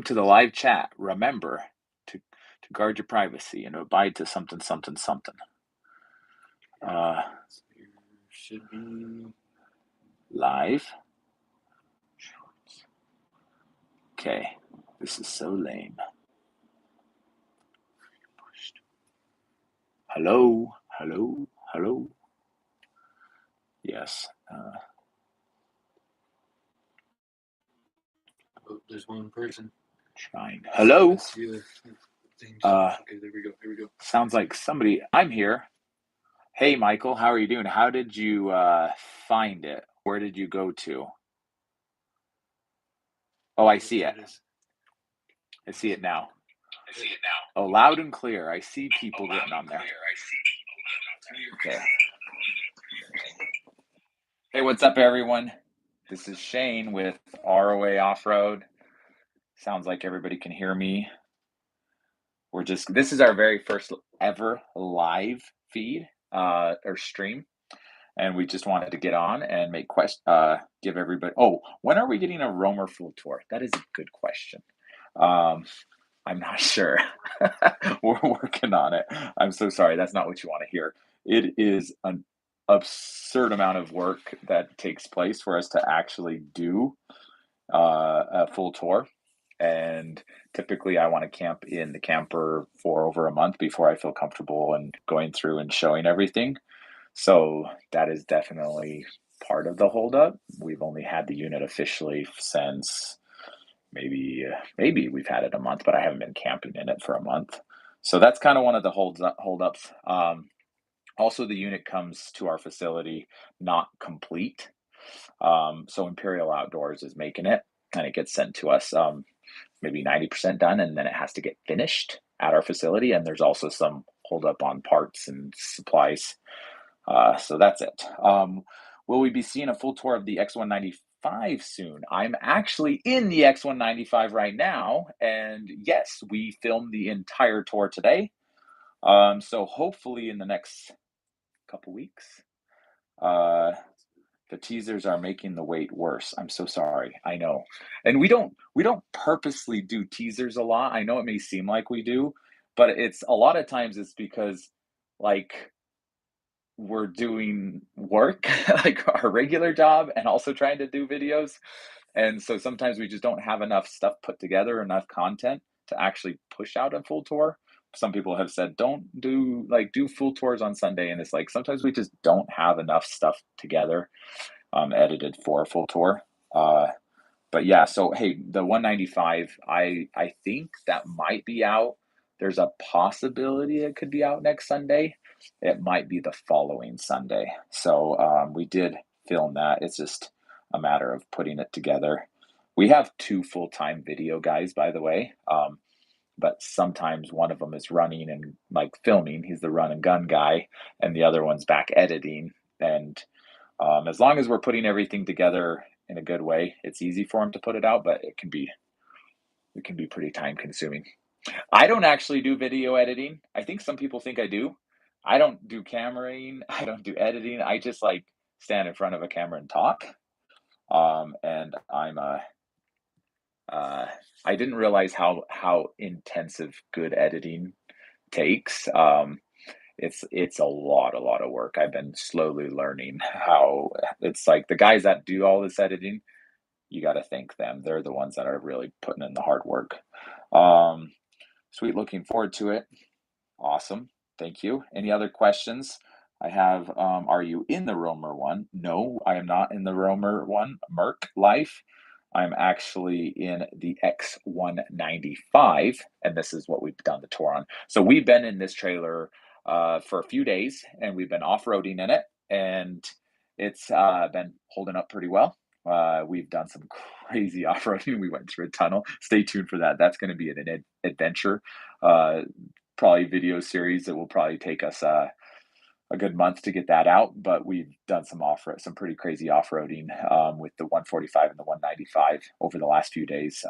To the live chat. Remember to guard your privacy and abide to something, something, something. There should be Live. Okay, this is so lame. Hello, hello, hello. Yes. Oh, there's one person. Trying. Hello. Okay, there we go. Here we go. Sounds like somebody. I'm here. Hey, Michael, how are you doing? How did you find it? Where did you go to? Oh, I see it. I see it now. Oh, loud and clear. I see people getting on there. Okay. Hey, what's up, everyone? This is Shane with ROA Off-Road. Sounds like everybody can hear me. This is our very first ever live feed or stream. And we just wanted to get on and give everybody. Oh, when are we getting a Roamer full tour? That is a good question. I'm not sure. We're working on it. I'm so sorry. That's not what you want to hear. It is an absurd amount of work that takes place for us to actually do a full tour. And typically, I want to camp in the camper for over a month before I feel comfortable and going through and showing everything. So that is definitely part of the holdup. We've only had the unit officially since maybe we've had it a month, but I haven't been camping in it for a month. So that's kind of one of the holdups. Also, the unit comes to our facility not complete. So Imperial Outdoors is making it, and it gets sent to us maybe 90% done, and then it has to get finished at our facility. And there's also some holdup on parts and supplies. So that's it. Will we be seeing a full tour of the X195 soon? I'm actually in the X195 right now, and yes, we filmed the entire tour today. So hopefully in the next couple weeks, the teasers are making the wait worse. I'm so sorry. I know, and we don't purposely do teasers a lot. I know it may seem like we do, but it's a lot of times it's because like we're doing work like our regular job and also trying to do videos, and so sometimes we just don't have enough stuff put together, enough content to actually push out a full tour. Some people have said don't do full tours on Sunday, and it's like sometimes we just don't have enough stuff together edited for a full tour. But yeah, so hey, the 195, I think that might be out. There's a possibility it could be out next Sunday. It might be the following Sunday. So we did film that. It's just a matter of putting it together. We have two full-time video guys, by the way. But sometimes one of them is running and like filming. He's the run and gun guy, and the other one's back editing. And as long as we're putting everything together in a good way, it's easy for him to put it out, but it can be pretty time consuming. I don't actually do video editing. I think some people think I do. I don't do cameraing. I don't do editing. I just like stand in front of a camera and talk. And I didn't realize how intensive good editing takes. It's a lot of work. I've been slowly learning how it's like the guys that do all this editing, you got to thank them. They're the ones that are really putting in the hard work. Sweet, looking forward to it. Awesome. Thank you. Any other questions? I have, are you in the Roamer one? No, I am not in the Roamer one. Merc Life. I'm actually in the X195, and this is what we've done the tour on. So we've been in this trailer for a few days, and we've been off-roading in it, and it's been holding up pretty well. We've done some crazy off-roading. We went through a tunnel. Stay tuned for that. That's going to be an adventure, probably video series that will probably take us a good month to get that out. But we've done some pretty crazy off-roading with the 145 and the 195 over the last few days.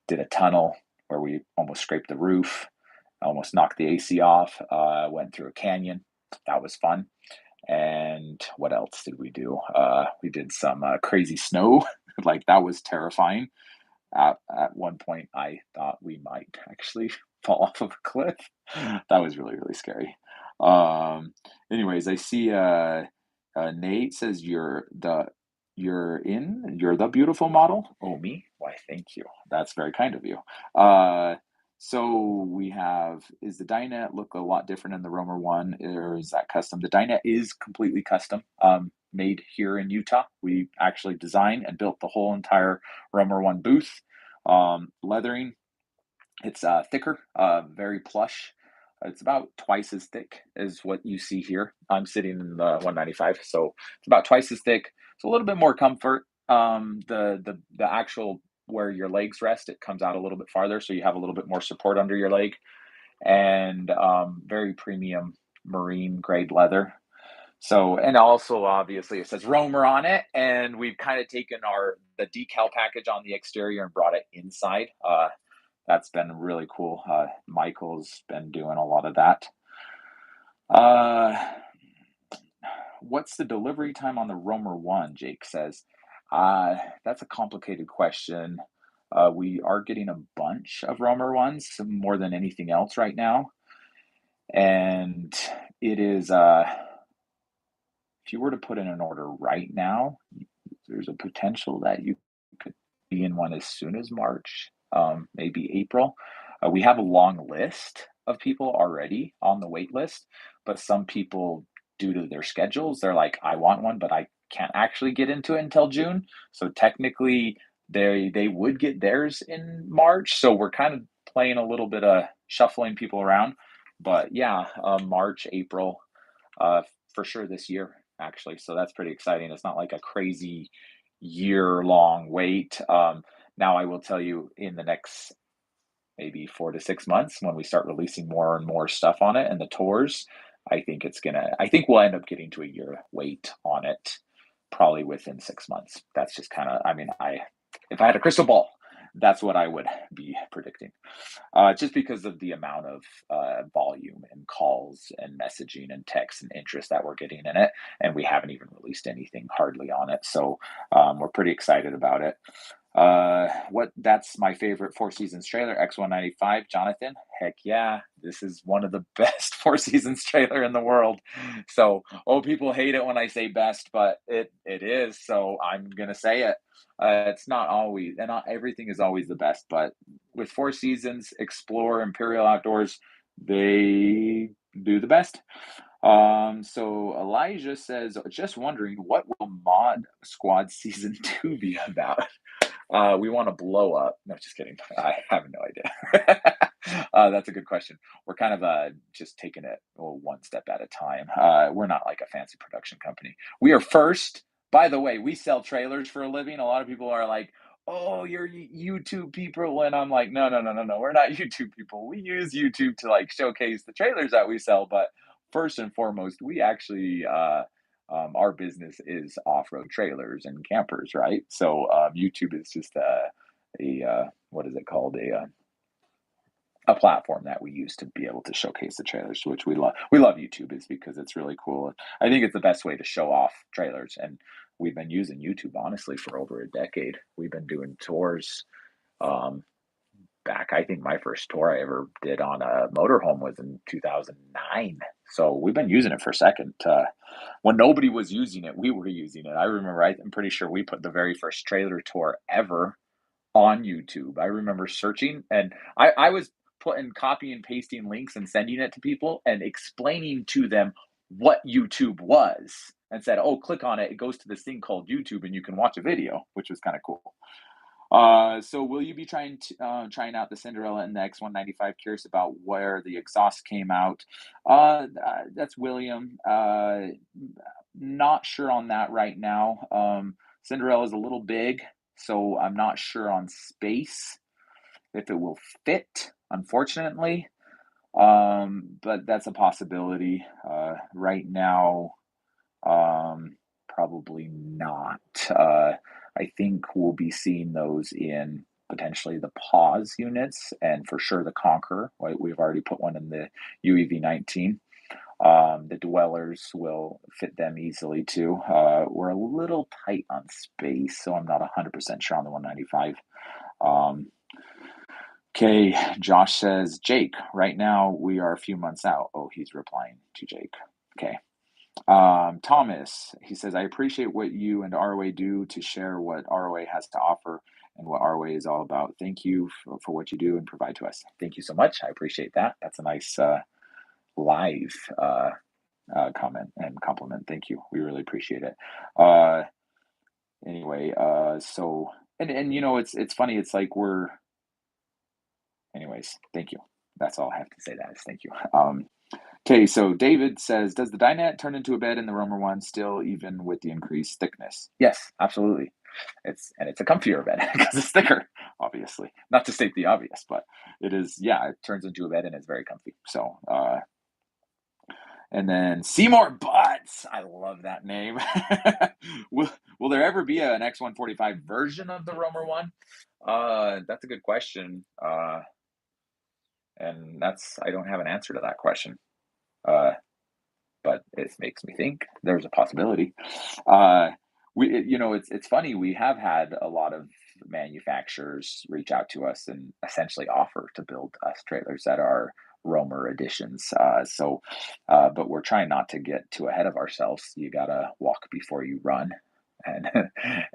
Did a tunnel where we almost scraped the roof, almost knocked the AC off. Went through a canyon. That was fun. And what else did we do? We did some crazy snow. Like that was terrifying. At one point, I thought we might actually fall off of a cliff. That was really, really scary. Um, anyways, I see Nate says you're the beautiful model. Oh, me? Why, thank you. That's very kind of you. So we have, is the dinette look a lot different in the Roamer one, or is that custom? The dinette is completely custom, made here in Utah. We actually designed and built the whole entire Roamer one booth. Leathering, it's thicker, very plush. It's about twice as thick as what you see here. I'm sitting in the 195, so it's about twice as thick. It's a little bit more comfort. The actual where your legs rest, it comes out a little bit farther, so you have a little bit more support under your leg, and very premium marine grade leather. So, and also obviously it says Roamer on it, and we've kind of taken the decal package on the exterior and brought it inside. That's been really cool. Michael's been doing a lot of that. Uh, what's the delivery time on the Roamer one? Jake says. That's a complicated question. We are getting a bunch of Roamer ones, more than anything else right now, and it is. If you were to put in an order right now, there's a potential that you could be in one as soon as March, maybe April. We have a long list of people already on the wait list, but some people, due to their schedules, they're like, I want one, but I can't actually get into it until June. So technically, they would get theirs in March. So we're kind of playing a little bit of shuffling people around. But yeah, March, April, for sure this year, actually. So that's pretty exciting. It's not like a crazy year-long wait. Now I will tell you, in the next maybe 4 to 6 months, when we start releasing more and more stuff on it and the tours, I think we'll end up getting to a year wait on it, probably within 6 months. That's just kind of, I mean, if I had a crystal ball, that's what I would be predicting. Just because of the amount of volume and calls and messaging and text and interest that we're getting in it. And we haven't even released anything hardly on it. So we're pretty excited about it. That's my favorite Four Seasons trailer, X195. Jonathan, heck yeah, this is one of the best Four Seasons trailer in the world. So, people hate it when I say best, but it is. So I'm gonna say it. It's not always, and not everything is always the best, but with Four Seasons, Explore, Imperial Outdoors, they do the best. So Elijah says, just wondering, what will Mod Squad Season 2 be about? We want to blow up. No, just kidding. I have no idea. That's a good question. We're kind of just taking it one step at a time. We're not like a fancy production company. We are first. By the way, we sell trailers for a living. A lot of people are like, oh, you're YouTube people. And I'm like, no. We're not YouTube people. We use YouTube to like showcase the trailers that we sell. But first and foremost, we actually, our business is off-road trailers and campers, right? So YouTube is just what is it called? A platform that we use to be able to showcase the trailers, which we love. We love YouTube is because it's really cool. I think it's the best way to show off trailers, and we've been using YouTube honestly for over a decade. We've been doing tours. Back, I think my first tour I ever did on a motorhome was in 2009. So we've been using it for a second. When nobody was using it, we were using it. I remember, I'm pretty sure we put the very first trailer tour ever on YouTube. I remember searching, and I was putting copy and pasting links and sending it to people and explaining to them what YouTube was, and said, oh, click on it. It goes to this thing called YouTube and you can watch a video, which was kind of cool. So will you be trying out the Cinderella and the X195? Curious about where the exhaust came out. That's William. Not sure on that right now. Cinderella is a little big, so I'm not sure on space if it will fit, unfortunately. But that's a possibility. Right now, probably not. I think we'll be seeing those in potentially the pause units, and for sure the Conqueror. Right? We've already put one in the UEV 19. The Dwellers will fit them easily too. We're a little tight on space, so I'm not 100% sure on the 195. Okay, Josh says, Jake, right now we are a few months out. Oh, he's replying to Jake. Okay. Thomas, he says, I appreciate what you and ROA do to share what ROA has to offer and what ROA is all about. Thank you for what you do and provide to us. Thank you so much. I appreciate that. That's a nice live comment and compliment. Thank you. We really appreciate it. Anyway, so and you know it's funny. It's like anyways. Thank you. That's all I have to say. That is thank you. Okay, so David says, does the dinette turn into a bed in the Roamer one still, even with the increased thickness? Yes, absolutely. It's a comfier bed because it's thicker, obviously. Not to state the obvious, but it is. Yeah, it turns into a bed and it's very comfy. So, and then Seymour Butts. I love that name. will there ever be an X145 version of the Roamer one? That's a good question. And I don't have an answer to that question. But it makes me think there's a possibility. It's funny. We have had a lot of manufacturers reach out to us and essentially offer to build us trailers that are Roamer editions. But we're trying not to get too ahead of ourselves. You gotta walk before you run, and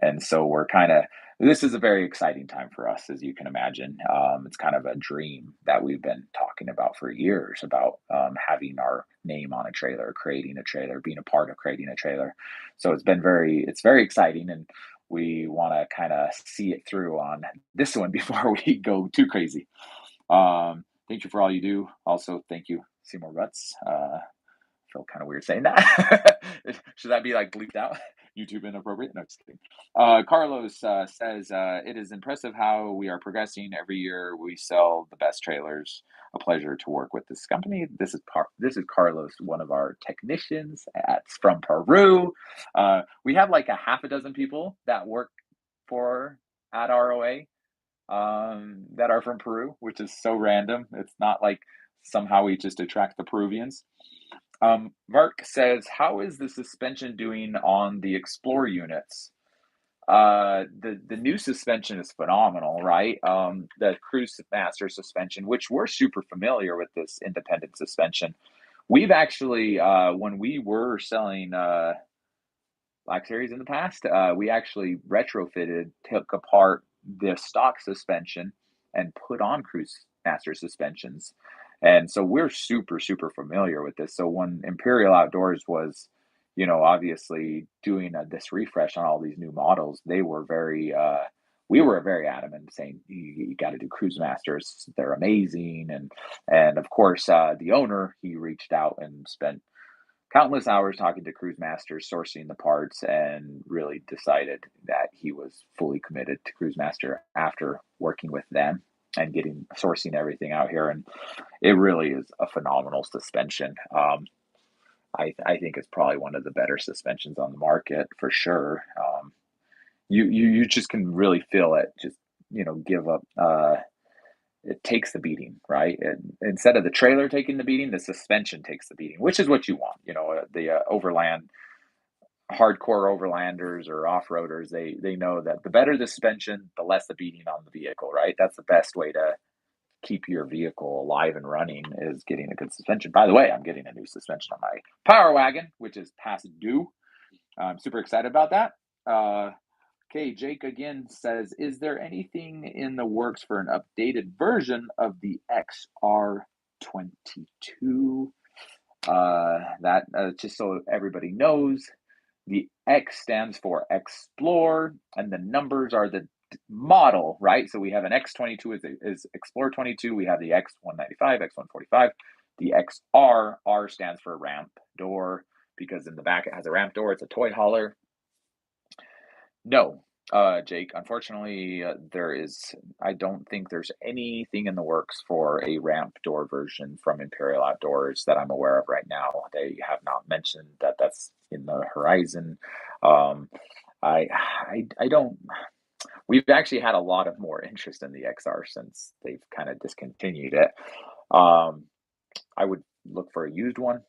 and so we're kind of. This is a very exciting time for us, as you can imagine. It's kind of a dream that we've been talking about for years about having our name on a trailer, creating a trailer, being a part of creating a trailer. So it's very exciting, and we want to kind of see it through on this one before we go too crazy. Thank you for all you do. Also, thank you, Seymour Butts. Feel kind of weird saying that. Should that be like bleeped out? YouTube inappropriate? No, just kidding. Carlos says it is impressive how we are progressing every year. We sell the best trailers. A pleasure to work with this company. This is Carlos, one of our technicians from Peru. We have like a half a dozen people that work at ROA that are from Peru, which is so random. It's not like somehow we just attract the Peruvians. Mark says, how is the suspension doing on the Explorer units? The new suspension is phenomenal, right? The Cruise Master suspension, which we're super familiar with this independent suspension. We've actually, when we were selling Black Series in the past, we actually retrofitted, took apart the stock suspension and put on Cruise Master suspensions. And so we're super, super familiar with this. So when Imperial Outdoors was, obviously doing this refresh on all these new models, we were very adamant saying, you got to do Cruise Masters. They're amazing. And of course, the owner, he reached out and spent countless hours talking to Cruise Masters, sourcing the parts, and really decided that he was fully committed to Cruise Master after working with them and sourcing everything out here. And it really is a phenomenal suspension. I think it's probably one of the better suspensions on the market for sure. You just can really feel it. Just give up. It takes the beating, right? And instead of the trailer taking the beating, the suspension takes the beating, which is what you want. The hardcore overlanders or off-roaders, they know that the better the suspension, the less the beating on the vehicle, right? That's the best way to keep your vehicle alive and running, is getting a good suspension. By the way, I'm getting a new suspension on my Power Wagon, which is past due. I'm super excited about that. Okay, Jake again says, is there anything in the works for an updated version of the XR22? Just so everybody knows, the X stands for Explore, and the numbers are the model, right? So we have an X22 is Explorer 22. We have the X195, X145. The XR, R stands for ramp door, because in the back it has a ramp door. It's a toy hauler. No, Jake, unfortunately, I don't think there's anything in the works for a ramp door version from Imperial Outdoors that I'm aware of right now. They have not mentioned that that's in the horizon. I don't, we've actually had a lot of more interest in the XR since they've kind of discontinued it. I would look for a used one.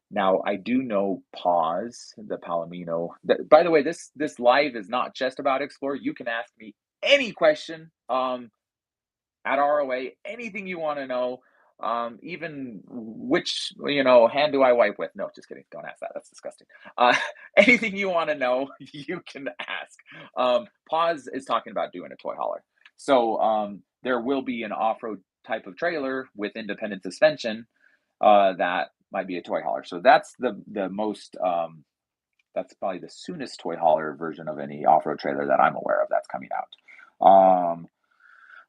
Now, I do know Pause, the Palomino. By the way, this live is not just about Explorer. You can ask me any question at ROA, anything you want to know, even which hand do I wipe with? No, just kidding. Don't ask that. That's disgusting. Anything you want to know, you can ask. Pause is talking about doing a toy hauler, so there will be an off-road type of trailer with independent suspension that might be a toy hauler. So that's the most that's probably the soonest toy hauler version of any off-road trailer that I'm aware of that's coming out.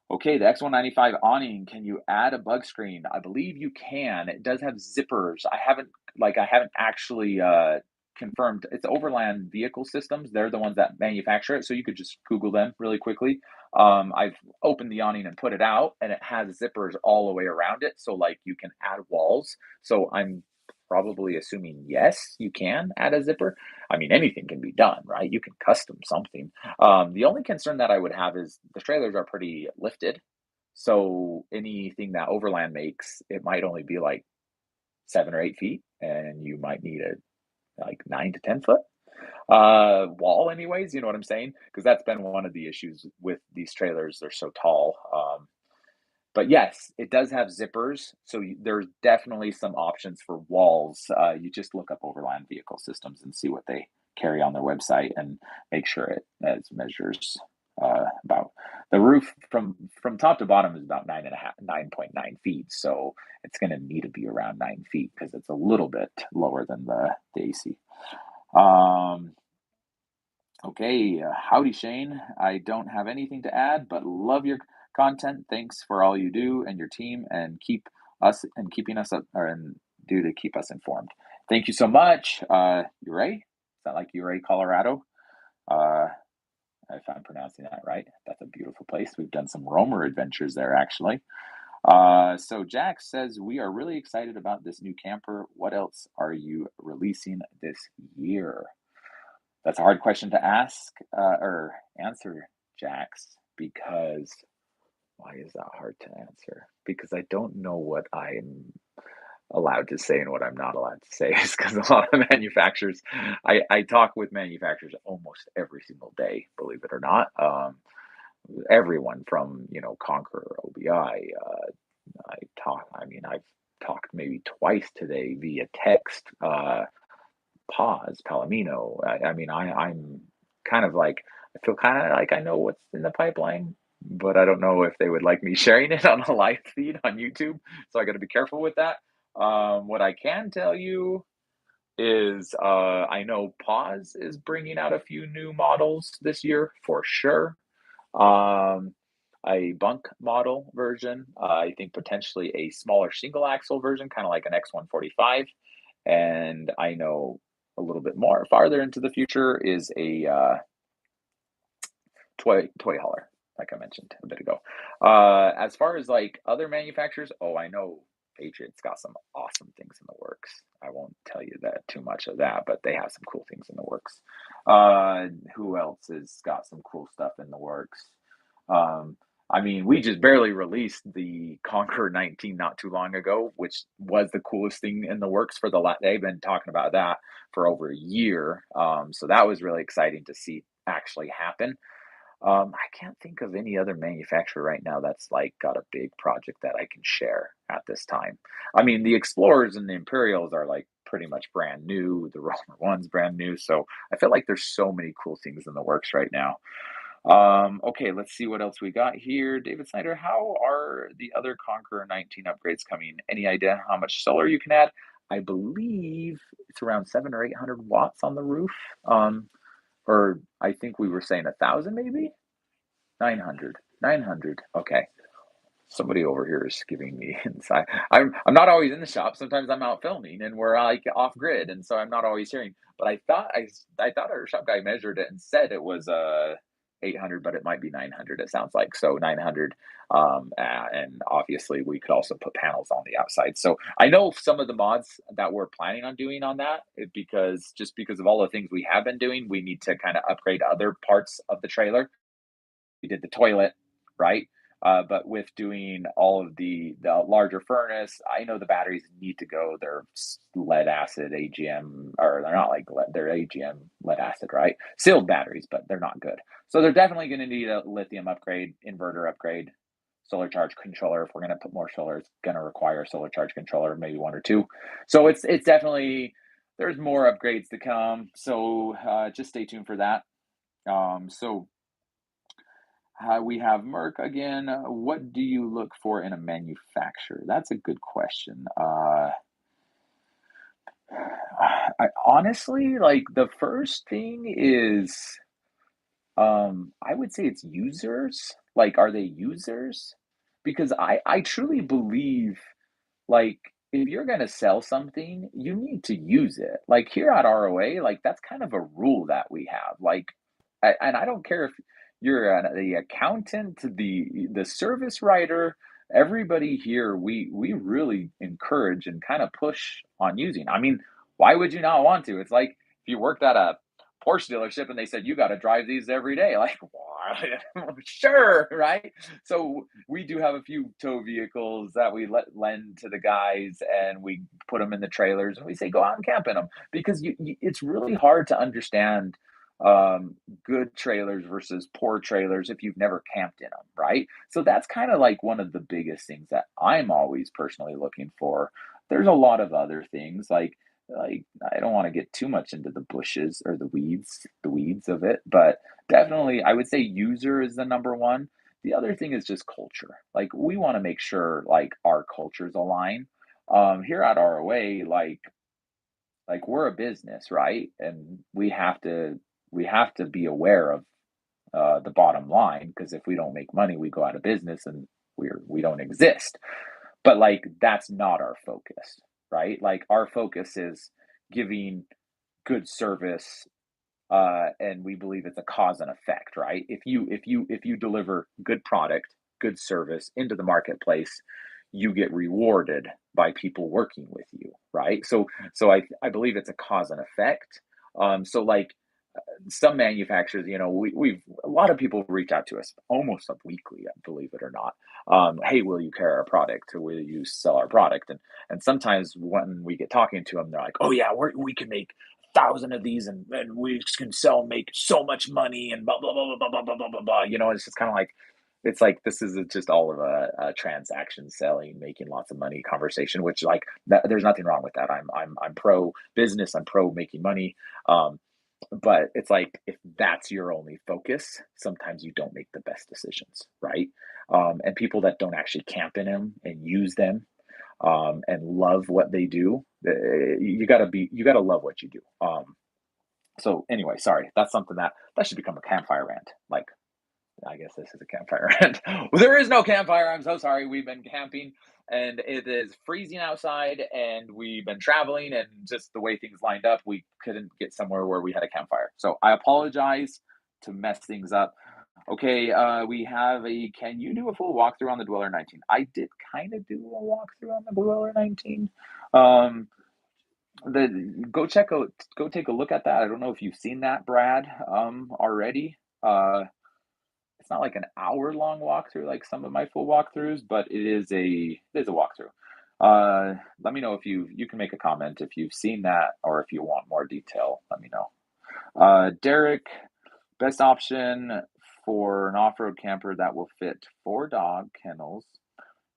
Okay, the X195 awning, can you add a bug screen? I believe you can. It does have zippers. I haven't actually confirmed. It's Overland Vehicle Systems. They're the ones that manufacture it, so you could just Google them really quickly. I've opened the awning and put it out, and it has zippers all the way around it, so like you can add walls. So I'm probably assuming yes, you can add a zipper. I mean, anything can be done, right? You can custom something. The only concern that I would have is the trailers are pretty lifted. So anything that Overland makes, it might only be like 7 or 8 feet, and you might need a like 9 to 10 foot wall, anyways. You know what I'm saying? Because that's been one of the issues with these trailers. They're so tall. But yes, it does have zippers, so there's definitely some options for walls. You just look up Overland Vehicle Systems and see what they carry on their website, and make sure it as measures about the roof from top to bottom is about 9.9 feet. So it's going to need to be around 9 feet because it's a little bit lower than the AC. Um, Okay, howdy Shane. I don't have anything to add, but love your content. Thanks for all you do and your team, and keeping us up, and do to keep us informed. Thank you so much, Uray. Is that like Uray, Colorado? Uh, if I'm pronouncing that right. That's a beautiful place. We've done some roamer adventures there, actually. So Jack says we are really excited about this new camper. What else are you releasing this year? That's a hard question to ask or answer, Jax, because why is that hard to answer? Because I don't know what I'm allowed to say and what I'm not allowed to say is because a lot of manufacturers, I talk with manufacturers almost every single day, believe it or not. Everyone from, Conqueror, OBI, I've talked maybe twice today via text, Pause, Palomino. I'm kind of like, I feel kind of like I know what's in the pipeline, but I don't know if they would like me sharing it on a live feed on YouTube. So I got to be careful with that. What I can tell you is I know Pause is bringing out a few new models this year for sure. Um, a bunk model version, I think potentially a smaller single axle version, kind of like an X145. And I know a little bit more farther into the future is a toy hauler, like I mentioned a bit ago. As far as like other manufacturers, I know Patriot's got some awesome things in the works. I won't tell you that too much of that, but they have some cool things in the works. Who else has got some cool stuff in the works? We just barely released the Conqueror 19 not too long ago, which was the coolest thing in the works for they've been talking about that for over a year. So that was really exciting to see actually happen. I can't think of any other manufacturer right now that's like got a big project that I can share at this time. The Explorers and the Imperials are like pretty much brand new. The Rover One's brand new. So I feel like there's so many cool things in the works right now. Okay, let's see what else we got here. David Snyder, how are the other Conqueror 19 upgrades coming? Any idea how much solar you can add? I believe it's around 700 or 800 watts on the roof. Or I think we were saying 1,000 maybe? 900. Okay. Somebody over here is giving me inside. I'm not always in the shop. Sometimes I'm out filming and we're like off grid, and so I'm not always hearing. But I thought our shop guy measured it and said it was 800, but it might be 900. It sounds like so 900. And obviously we could also put panels on the outside. So I know some of the mods that we're planning on doing on that because of all the things we have been doing, we need to kind of upgrade other parts of the trailer. We did the toilet, right? But with doing all of the larger furnace, I know the batteries need to go. They're lead acid AGM, or they're not like lead, they're AGM lead acid, right? Sealed batteries, but they're not good. So they're definitely going to need a lithium upgrade, inverter upgrade, solar charge controller. If we're going to put more solar, it's going to require a solar charge controller, maybe one or two. So it's definitely, there's more upgrades to come. So just stay tuned for that. So we have Merck again. What do you look for in a manufacturer? That's a good question. I honestly, like, the first thing is, I would say it's users. Like, are they users? Because I truly believe, like, if you're gonna sell something, you need to use it. Like, here at ROA, like, that's kind of a rule that we have. Like, and I don't care if you're the accountant, the service writer, everybody here, we really encourage and kind of push on using. I mean, why would you not want to? It's like if you worked at a Porsche dealership and they said you got to drive these every day. Like, why? Sure, right? So we do have a few tow vehicles that we lend to the guys, and we put them in the trailers, and we say go out and camp in them because it's really hard to understand um, good trailers versus poor trailers if you've never camped in them, right? So that's kind of like one of the biggest things that I'm always personally looking for. There's a lot of other things like I don't want to get too much into the bushes or the weeds of it, but definitely I would say user is the number one. The other thing is just culture. Like we want to make sure like our cultures align. Here at ROA, like we're a business, right? And we have to be aware of the bottom line because if we don't make money, we go out of business and we don't exist. But like that's not our focus, right? Like our focus is giving good service, and we believe it's a cause and effect, right? If you deliver good product, good service into the marketplace, you get rewarded by people working with you, right? So I believe it's a cause and effect. So like some manufacturers, we've a lot of people reach out to us almost weekly, believe it or not. Hey, will you carry our product, or will you sell our product? And sometimes when we get talking to them, they're like, oh yeah, we can make 1,000 of these, and we can make so much money, and blah blah blah blah blah blah blah blah blah. It's just kind of like it's like this is just all of a transaction selling, making lots of money conversation, which like there's nothing wrong with that. I'm pro business. I'm pro making money. Um, but it's like if that's your only focus, sometimes you don't make the best decisions, right? And people that don't actually camp in them and use them, and love what they do, you gotta love what you do. So anyway, sorry, that's something that should become a campfire rant. Like I guess this is a campfire. Well, there is no campfire. I'm so sorry. We've been camping and it is freezing outside, and we've been traveling, and just the way things lined up, we couldn't get somewhere where we had a campfire. So I apologize to mess things up. Okay, we have a can you do a full walkthrough on the Dweller 19? I did kind of do a walkthrough on the Dweller 19. Um, the go take a look at that. I don't know if you've seen that, Brad, already. It's not like an hour long walkthrough like some of my full walkthroughs, but it is a walkthrough. Let me know if you can make a comment if you've seen that, or if you want more detail. Let me know. Derek, best option for an off-road camper that will fit 4 dog kennels,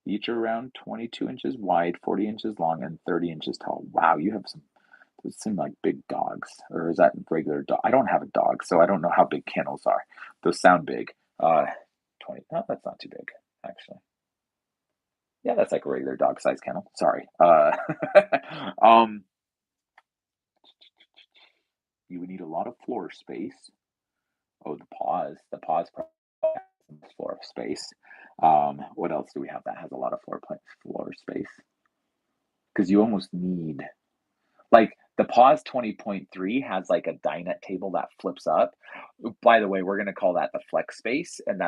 each around 22 inches wide, 40 inches long, and 30 inches tall. Wow, you have some. Those seem like big dogs, or is that regular dog? I don't have a dog, so I don't know how big kennels are. Those sound big. 20. No, that's not too big, actually. Yeah, that's like a regular dog size kennel. Sorry. Um, you would need a lot of floor space. Oh, the pause probably has some floor space. What else do we have that has a lot of floor space? Because you almost need like the pause 20.3 has like a dinette table that flips up. By the way, we're gonna call that the flex space, and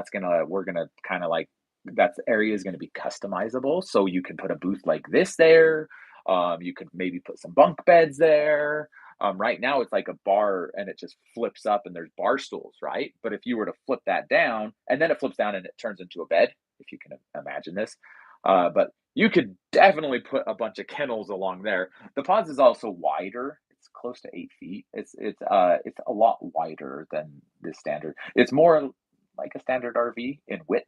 we're gonna kind of like that area is gonna be customizable. So you can put a booth like this there. You could maybe put some bunk beds there. Right now it's like a bar and it just flips up and there's bar stools, right? But if you were to flip that down and then it flips down and it turns into a bed, if you can imagine this. But you could definitely put a bunch of kennels along there. The Pods is also wider. It's close to 8 feet. It's a lot wider than the standard. It's more like a standard RV in width.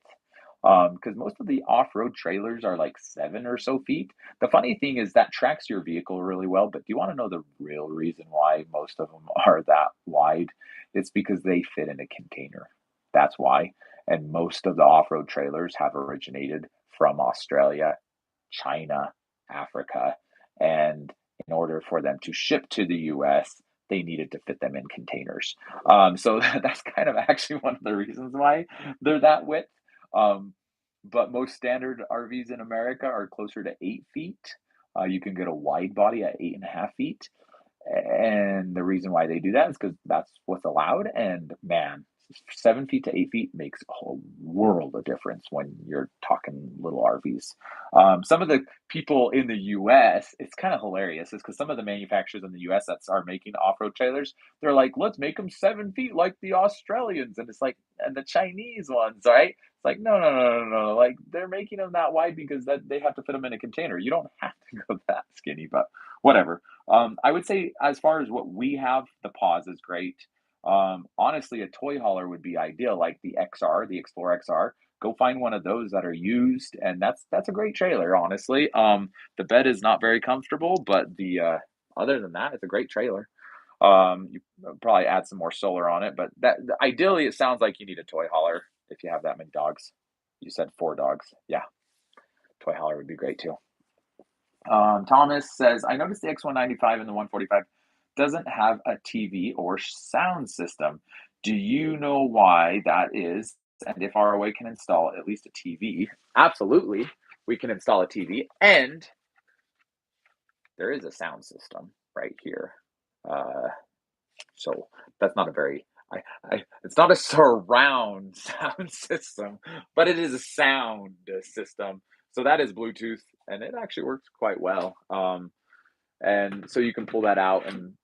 Because most of the off-road trailers are like 7 or so feet. The funny thing is that tracks your vehicle really well, but do you want to know the real reason why most of them are that wide? It's because they fit in a container. That's why. And most of the off-road trailers have originated from Australia, China, Africa, and in order for them to ship to the US, they needed to fit them in containers. So that's kind of actually one of the reasons why they're that width. Um, but most standard RVs in America are closer to 8 feet. You can get a wide body at 8.5 feet. And the reason why they do that is because that's what's allowed. And man, 7 feet to 8 feet makes a whole world of difference when you're talking little RVs. Some of the people in the US, it's kind of hilarious, is because some of the manufacturers in the US that are making off-road trailers, they're like, let's make them 7 feet like the Australians. And it's like, and the Chinese ones, right? It's like, no, no, no, no, no. Like they're making them that wide because that they have to fit them in a container. You don't have to go that skinny, but whatever. I would say as far as what we have, the pause is great. Honestly, a toy hauler would be ideal, like the XR, the Explorer XR. Go find one of those that are used, and that's a great trailer, honestly. The bed is not very comfortable, but the other than that, it's a great trailer. You probably add some more solar on it, but that ideally, it sounds like you need a toy hauler if you have that many dogs. You said 4 dogs, yeah. Toy hauler would be great too. Thomas says, I noticed the X195 and the 145 doesn't have a TV or sound system. Do you know why that is? And if ROA can install at least a TV? Absolutely, we can install a TV, and there is a sound system right here. So that's not a very, it's not a surround sound system, but it is a sound system. So that is Bluetooth, and it actually works quite well. And so you can pull that out and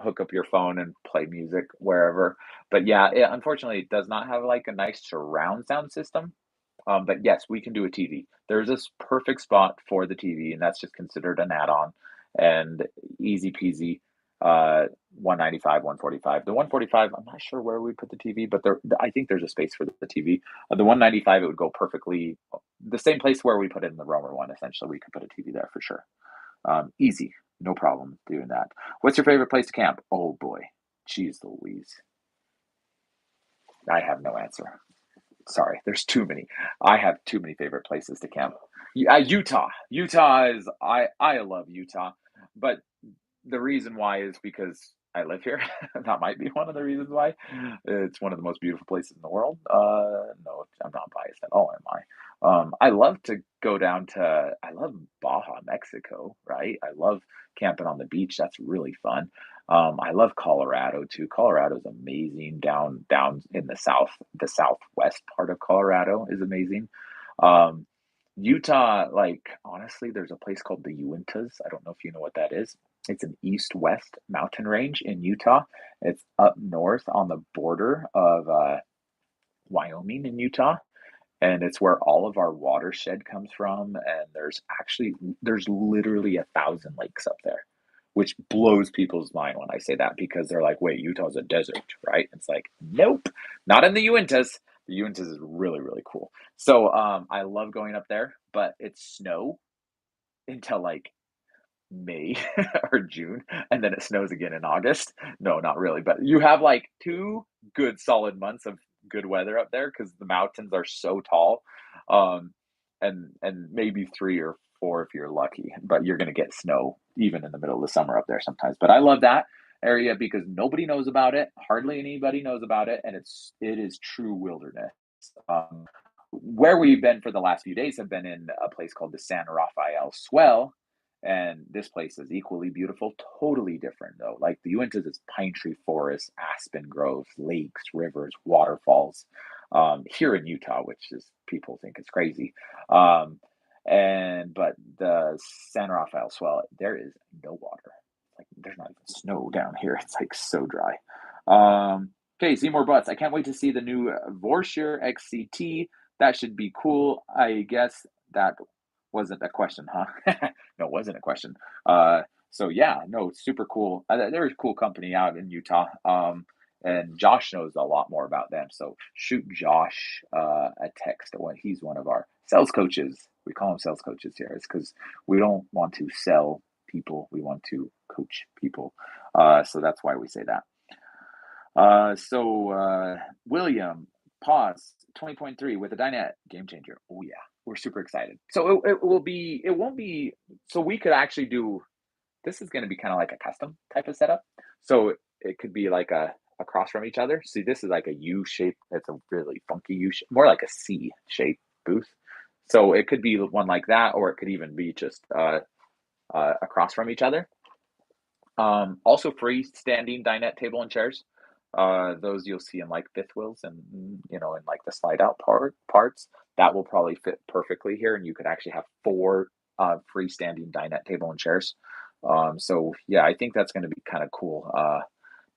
hook up your phone and play music wherever. But yeah, unfortunately, it does not have like a nice surround sound system. But yes, we can do a TV. There's this perfect spot for the TV, and that's just considered an add-on and easy peasy. 195, 145. The 145, I'm not sure where we put the TV, but I think there's a space for the TV. The 195, it would go perfectly the same place where we put it in the Roamer one. Essentially, we could put a TV there for sure. Easy, no problem doing that. What's your favorite place to camp? Oh boy, jeez Louise. I have no answer. Sorry, there's too many. I have too many favorite places to camp. Utah. Utah is I love Utah, but the reason why is because I live here. That might be one of the reasons why. It's one of the most beautiful places in the world. No, I'm not biased at all, am I? I love to go down to, I love Baja, Mexico, right? I love camping on the beach. That's really fun. I love Colorado too. Colorado's amazing down in the south. The southwest part of Colorado is amazing. Um, Utah, like honestly, there's a place called the Uintas. I don't know if you know what that is. It's an east-west mountain range in Utah. It's up north on the border of Wyoming and Utah, and it's where all of our watershed comes from. And there's literally 1,000 lakes up there, which blows people's mind when I say that because they're like, "Wait, Utah's a desert, right?" It's like, nope, not in the Uintas. The Uintas is really really cool. So I love going up there, but it's snow until like May or June, and then it snows again in August. No, not really, but you have like 2 good solid months of good weather up there because the mountains are so tall, um, and maybe 3 or 4 if you're lucky. But you're gonna get snow even in the middle of the summer up there sometimes. But I love that area because nobody knows about it. Hardly anybody knows about it, and it is true wilderness. Um, where we've been for the last few days have been in a place called the San Rafael Swell, and this place is equally beautiful, totally different though. Like the Uintas is pine tree forests, aspen groves, lakes, rivers, waterfalls. Here in Utah, which is people think it's crazy. But the San Rafael Swell, there is no water. Like there's not even snow down here. It's like so dry. Okay, Seymour Butts. I can't wait to see the new Vorshear XCT. That should be cool. I guess that wasn't a question, huh? No, it wasn't a question. So yeah, no, it's super cool. There's cool company out in Utah. And Josh knows a lot more about them. So shoot Josh a text when he's one of our sales coaches. We call them sales coaches here. It's because we don't want to sell people. We want to coach people. So that's why we say that. William, pause, 20.3 with a dinette game changer. Oh yeah, we're super excited. So it won't be, so we could actually do, this is going to be kind of like a custom type of setup. So it could be like across from each other. See, this is like a U shape. It's a really funky U shape, more like a C shape booth. So it could be one like that, or it could even be just across from each other. Also freestanding dinette table and chairs. Those you'll see in like fifth wheels and in like the slide out parts. That will probably fit perfectly here, and you could actually have 4 freestanding dinette table and chairs. So yeah, I think that's going to be kind of cool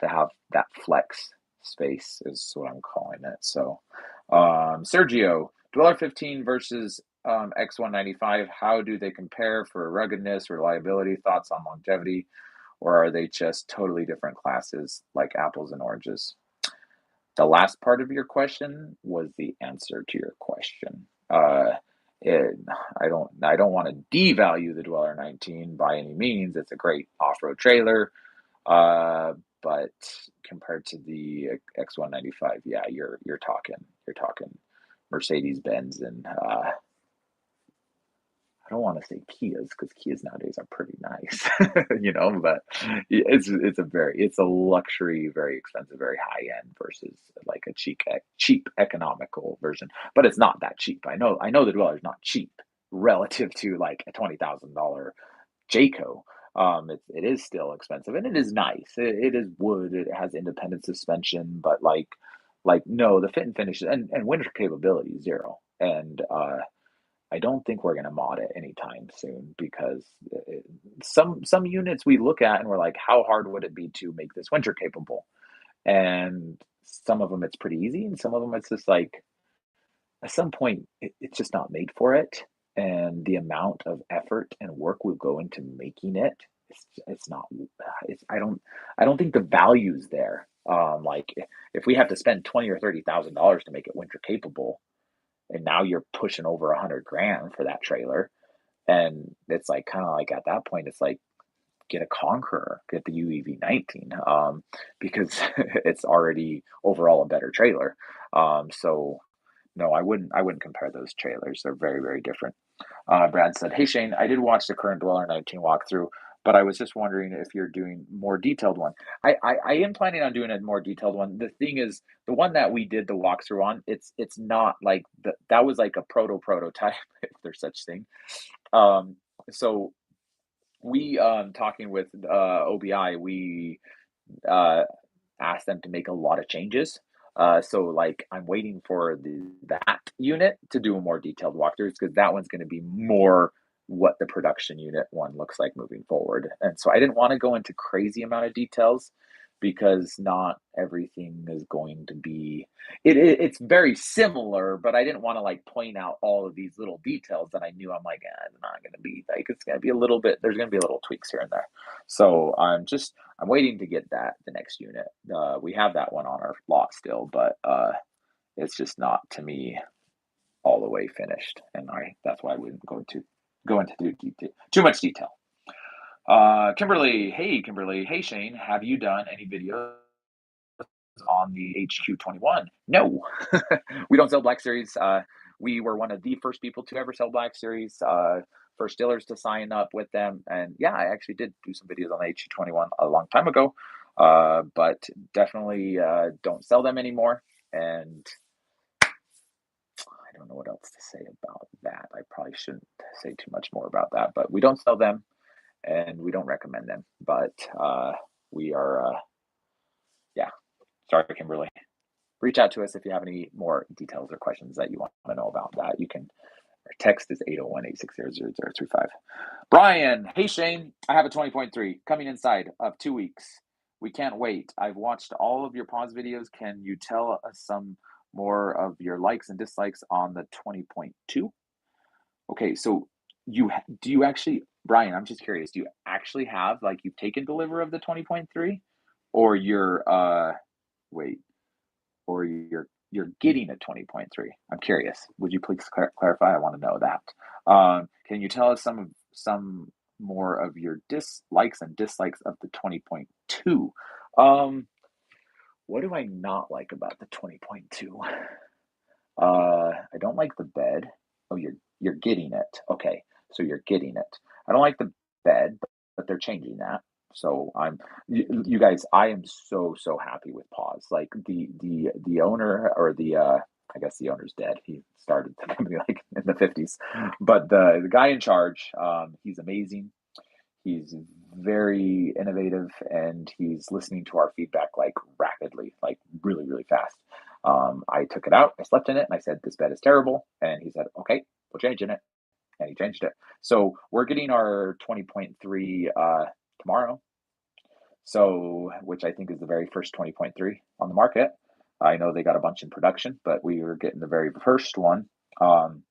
to have that flex space is what I'm calling it. So Sergio, Dweller 15 versus X195, how do they compare for ruggedness, reliability, thoughts on longevity? Or are they just totally different classes like apples and oranges? The last part of your question was the answer to your question. I don't want to devalue the Dweller 19 by any means. It's a great off-road trailer, but compared to the X195, yeah, you're talking Mercedes Benz and I don't want to say Kias because Kias nowadays are pretty nice, but it's a luxury, very expensive, very high end versus like a cheap economical version. But it's not that cheap. I know the Dweller's not cheap relative to like a $20,000 Jayco. It is still expensive and it is nice. It is wood. It has independent suspension, but like no, the fit and finish and winter capability 0. And I don't think we're going to mod it anytime soon because some units we look at and we're like, how hard would it be to make this winter capable? And some of them it's pretty easy, and some of them it's just like at some point it's just not made for it, and the amount of effort and work will go into making it. It's not. It's I don't think the value's there. Like if we have to spend $20,000 or $30,000 to make it winter capable, and now you're pushing over $100,000 for that trailer, and it's like kind of like at that point it's like get a Conqueror, get the UEV 19, because it's already overall a better trailer. So no, I wouldn't compare those trailers. They're very, very different. Brad said, "Hey Shane, I did watch the current Dweller 19 walkthrough, but I was just wondering if you're doing more detailed one." I am planning on doing a more detailed one. The thing is, the one that we did the walkthrough on, it's not like that was like a prototype, if there's such thing. So we talking with OBI, we uh, asked them to make a lot of changes. So like I'm waiting for that unit to do a more detailed walkthroughs because that one's going to be more what the production unit one looks like moving forward. And so I didn't want to go into crazy amount of details because not everything is going to be it's very similar, but I didn't want to like point out all of these little details that I knew I'm like, it's not going to be like, it's going to be a little bit, there's going to be little tweaks here and there. So I'm waiting to get the next unit. We have that one on our lot still, but it's just not to me all the way finished, and that's why I wouldn't go into too much detail. Kimberly, hey Shane, have you done any videos on the HQ21? No, we don't sell Black Series. We were one of the first people to ever sell Black Series. First dealers to sign up with them, and yeah, I actually did do some videos on the HQ21 a long time ago, but definitely don't sell them anymore. And I don't know what else to say about that. I probably shouldn't say too much more about that, but we don't sell them and we don't recommend them. But we are, yeah, sorry, Kimberly. Reach out to us if you have any more details or questions that you want to know about that. You can, our text is 801-860-0035. Brian, hey Shane, I have a 20.3 coming inside of 2 weeks. We can't wait. I've watched all of your pause videos. Can you tell us some more of your likes and dislikes on the 20.2. Okay, so do you actually, Brian, I'm just curious, do you actually have, like, you've taken delivery of the 20.3, or wait, or you're getting a 20.3? I'm curious. Would you please clarify? I want to know that. Can you tell us some more of your dislikes and dislikes of the 20.2? Um, what do I not like about the 20.2? I don't like the bed. Oh, you're getting it. Okay, so you're getting it. I don't like the bed, but they're changing that. So you guys, I am so happy with Paws. Like the owner, or I guess the owner's dead. He started the company like in the 50s, but the guy in charge, he's amazing. He's very innovative, and he's listening to our feedback like rapidly, like really fast. I took it out, I slept in it, and I said, "This bed is terrible." And he said, "Okay, we'll change it." And he changed it. So we're getting our 20.3 tomorrow. So, which I think is the very first 20.3 on the market. I know they got a bunch in production, but we were getting the very first one. And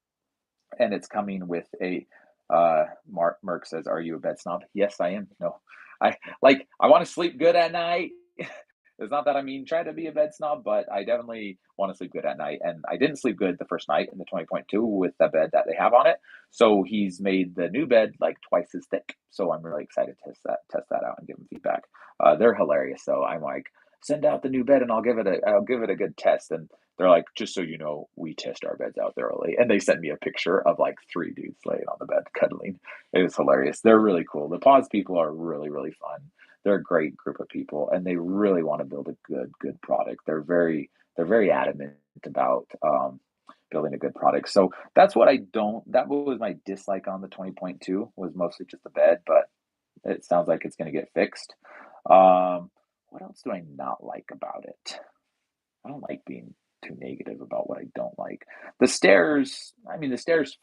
it's coming with a Merck says, "Are you a bed snob?" Yes, I am. No, I want to sleep good at night. It's not that I mean try to be a bed snob, but I definitely want to sleep good at night. And I didn't sleep good the first night in the 20.2 with the bed that they have on it. So he's made the new bed like twice as thick. So I'm really excited to test that out and give them feedback. They're hilarious. So I'm like, send out the new bed and I'll give it a good test. And they're like, "Just so you know, we test our beds out thoroughly." And they sent me a picture of like three dudes laying on the bed cuddling. It was hilarious. They're really cool. The Pause people are really fun. They're a great group of people, and they really want to build a good product. They're very adamant about building a good product. So that's what I don't. That was my dislike on the 20.2, was mostly just the bed, but it sounds like it's going to get fixed. What else do I not like about it? I don't like being too negative about what I don't like. The stairs, I mean, the stairs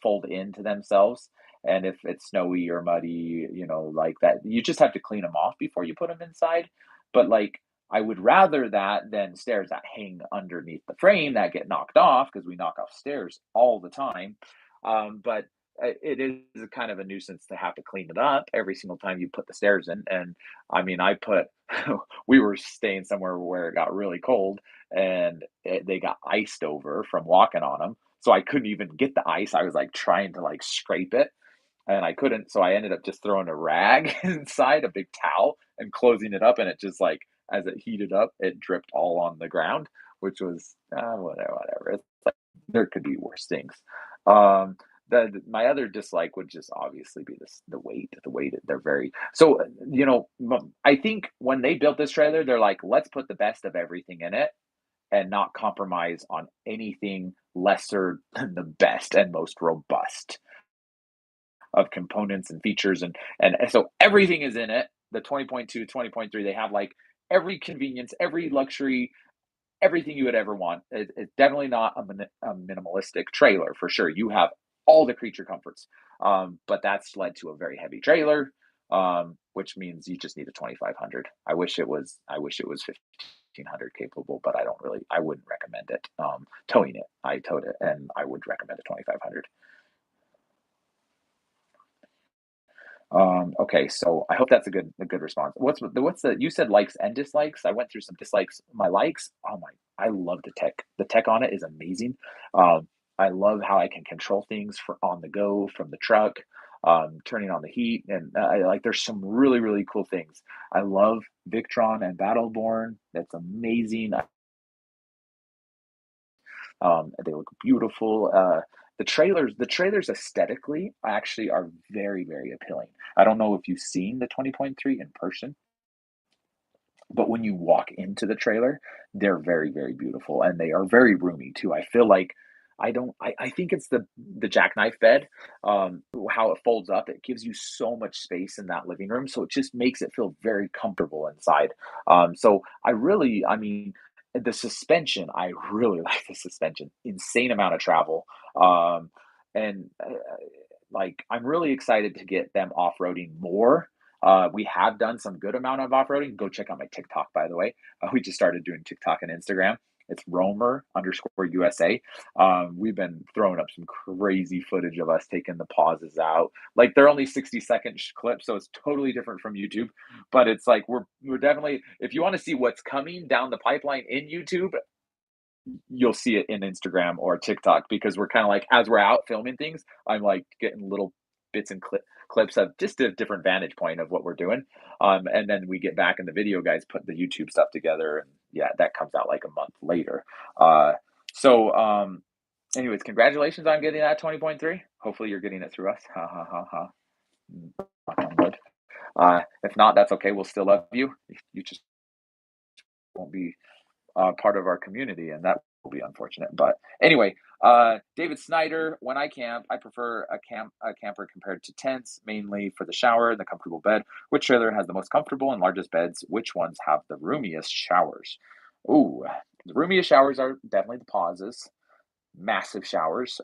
fold into themselves. And if it's snowy or muddy, like that, you just have to clean them off before you put them inside. But like, I would rather that than stairs that hang underneath the frame that get knocked off, because we knock off stairs all the time. But it is a kind of a nuisance to have to clean it up every single time you put the stairs in. And I mean, we were staying somewhere where it got really cold, and they got iced over from walking on them. So I couldn't even get the ice. I was like trying to like scrape it, and I couldn't. So I ended up just throwing a rag inside, a big towel, and closing it up. And it just like, as it heated up, it dripped all on the ground, which was whatever. It's like, there could be worse things. Um, my other dislike would just obviously be the weight. The weight, they're very so. I think when they built this trailer, they're like, let's put the best of everything in it and not compromise on anything lesser than the best and most robust of components and features. And so everything is in it. The 20.2, 20.3, they have like every convenience, every luxury, everything you would ever want. It's definitely not a minimalistic trailer for sure. You have all the creature comforts, but that's led to a very heavy trailer, which means you just need a 2500. I wish it was 1500 capable, but I wouldn't recommend it. Towing it, I towed it, and I would recommend a 2500. Okay, so I hope that's a good response. You said likes and dislikes? I went through some dislikes. My likes, oh my, I love the tech. The tech on it is amazing. I love how I can control things on the go from the truck, turning on the heat, and I like. There's some really cool things. I love Victron and Battleborn. That's amazing. They look beautiful. The trailers aesthetically actually are very appealing. I don't know if you've seen the 20.3 in person, but when you walk into the trailer, they're very beautiful, and they are very roomy too. I feel like I think it's the jackknife bed, how it folds up. It gives you so much space in that living room, so it just makes it feel very comfortable inside. So I mean, the suspension, I really like the suspension. Insane amount of travel, and like I'm really excited to get them off-roading more. We have done some good amount of off-roading. Go check out my TikTok, by the way. We just started doing TikTok and Instagram. It's Romer_USA. We've been throwing up some crazy footage of us taking the pauses out. Like they're only 60-second clips, so it's totally different from YouTube. But it's like we're definitely, if you want to see what's coming down the pipeline in YouTube, you'll see it in Instagram or TikTok, because we're kind of like, as we're out filming things, I'm like getting little bits and clips of just a different vantage point of what we're doing. And then we get back and the video guys put the YouTube stuff together, and yeah, that comes out like a month later. So anyways, congratulations on getting that 20.3. Hopefully you're getting it through us. Ha ha ha ha. Knock on wood. If not, that's okay. We'll still love you. You just won't be part of our community, and that will be unfortunate. But anyway, David Snyder, when I camp, I prefer a camper compared to tents, mainly for the shower and the comfortable bed. Which trailer has the most comfortable and largest beds? Which ones have the roomiest showers? Ooh, the roomiest showers are definitely the pauses. Massive showers.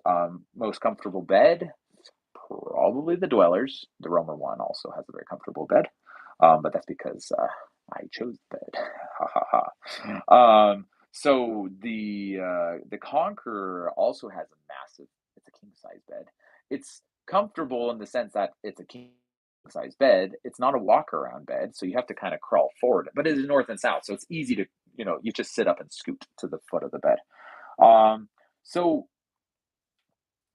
Most comfortable bed, probably the dwellers. The Romer one also has a very comfortable bed, but that's because I chose the bed. Ha ha ha. So the Conqueror also has a massive. It's a king size bed. It's comfortable in the sense that it's a king size bed. It's not a walk around bed, so you have to kind of crawl forward. But it is north and south, so it's easy to, you just sit up and scoot to the foot of the bed. So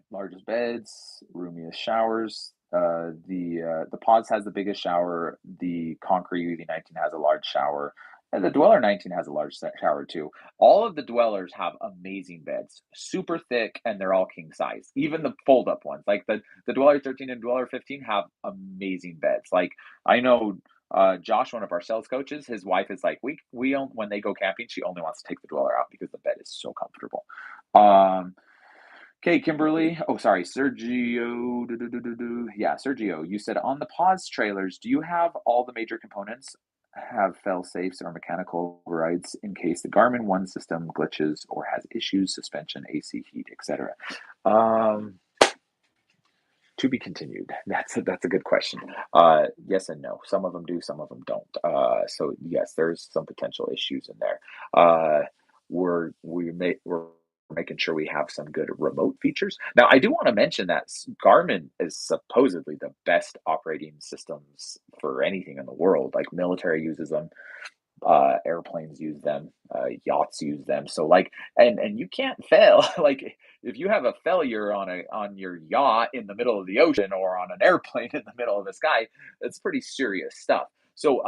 largest beds, roomiest showers. The Pods has the biggest shower. The Conqueror UV19 has a large shower, and the Dweller 19 has a large shower too. All of the Dwellers have amazing beds, super thick, and they're all king size. Even the fold up ones, like the Dweller 13 and Dweller 15, have amazing beds. Like I know. Josh, one of our sales coaches, his wife is like, when they go camping, she only wants to take the Dweller out because the bed is so comfortable. Okay, Kimberly. Oh, sorry, Sergio. Yeah, Sergio. You said on the pause trailers, do you have all the major components? Have fail safes or mechanical overrides in case the Garmin One system glitches or has issues, suspension, AC, heat, etc. To be continued. That's a good question. Yes and no. Some of them do, some of them don't. So yes, there's some potential issues in there. We're making sure we have some good remote features. Now, I do want to mention that Garmin is supposedly the best operating systems for anything in the world. Like military uses them, airplanes use them, yachts use them. So like, and you can't fail. Like if you have a failure on your yacht in the middle of the ocean or on an airplane in the middle of the sky, it's pretty serious stuff. So